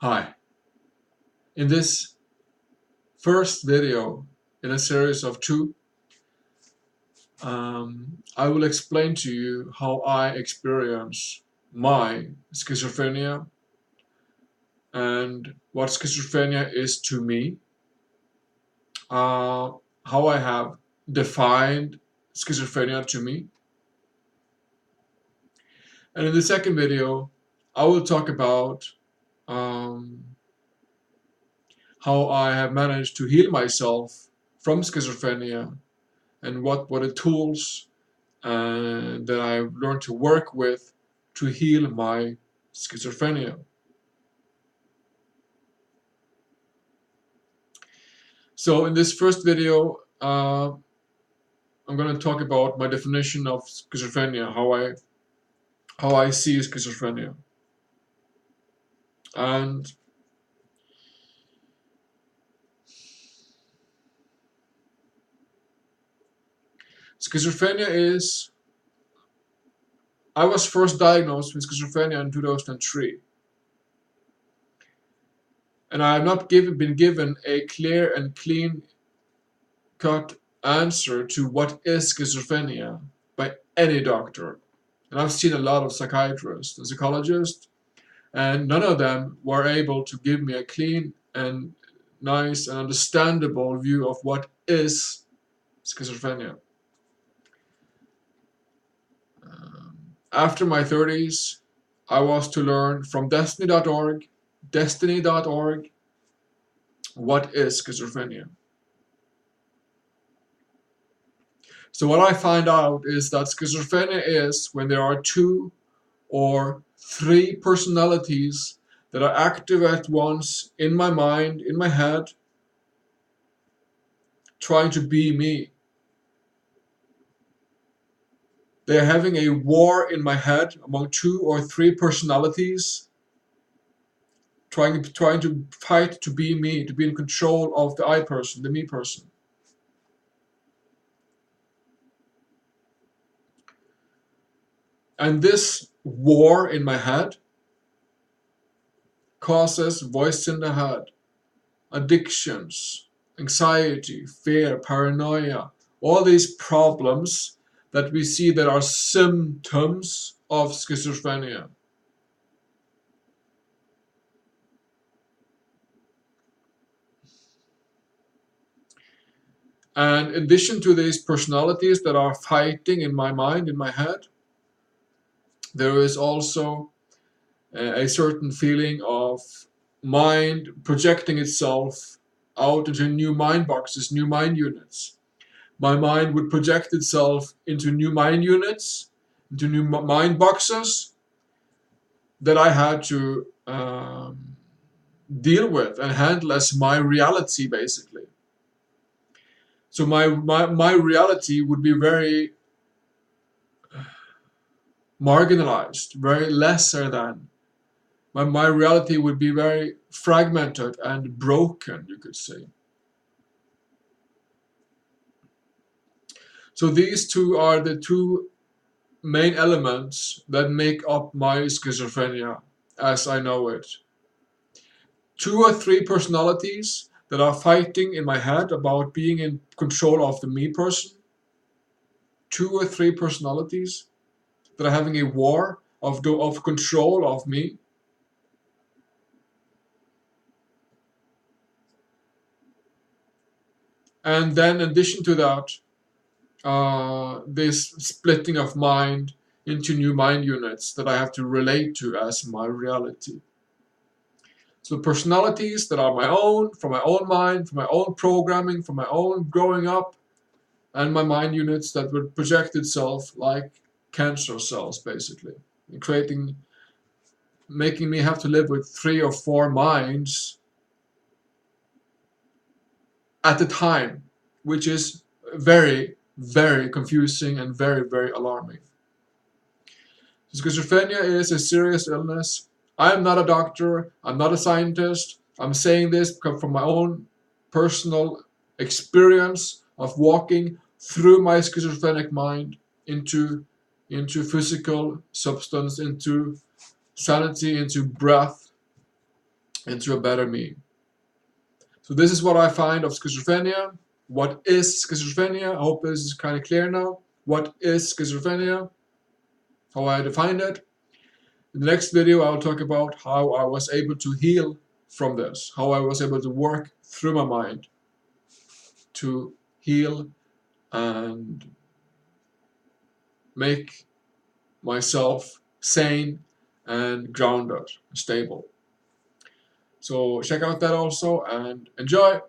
Hi. In this first video in a series of two, I will explain to you how I experience my schizophrenia and what schizophrenia is to me, how I have defined schizophrenia to me. And in the second video, I will talk about um, how I have managed to heal myself from schizophrenia and what were the tools that I've learned to work with to heal my schizophrenia. So in this first video, I'm going to talk about my definition of schizophrenia, how I see schizophrenia. And schizophrenia is, I was first diagnosed with schizophrenia in 2003. And I have not been given a clear and clean cut answer to what is schizophrenia by any doctor. And I've seen a lot of psychiatrists and psychologists, and none of them were able to give me a clean and nice and understandable view of what is schizophrenia. After my 30s, I was to learn from destiny.org, what is schizophrenia. So what I find out is that schizophrenia is when there are two or three personalities that are active at once in my mind, in my head, trying to be me. They're having a war in my head among two or three personalities, trying to fight to be me, to be in control of the I person, the me person. And this war in my head causes voice in the head, addictions, anxiety, fear, paranoia, all these problems that we see that are symptoms of schizophrenia. And in addition to these personalities that are fighting in my mind, in my head, there is also a certain feeling of mind projecting itself out into new mind boxes, new mind units. My mind would project itself into new mind units, into new mind boxes that I had to deal with and handle as my reality, basically. So my reality would be very marginalized, very lesser than. My reality would be very fragmented and broken, you could say. So these two are the two main elements that make up my schizophrenia as I know it. Two or three personalities that are fighting in my head about being in control of the me person. Two or three personalities that are having a war of control of me. And then in addition to that, this splitting of mind into new mind units that I have to relate to as my reality. So personalities that are my own, from my own mind, from my own programming, from my own growing up, and my mind units that would project itself like cancer cells, basically, and making me have to live with 3 or 4 minds at a time, which is very, very confusing and very, very alarming. Schizophrenia is a serious illness. I am not a doctor, I'm not a scientist. I'm saying this from my own personal experience of walking through my schizophrenic mind into physical substance, into sanity, into breath, into a better me. So this is what I find of schizophrenia. What is schizophrenia? I hope this is kind of clear now. What is schizophrenia? How I defined it. In the next video, I'll talk about how I was able to heal from this, how I was able to work through my mind to heal and make myself sane and grounded, stable. So check out that also and enjoy.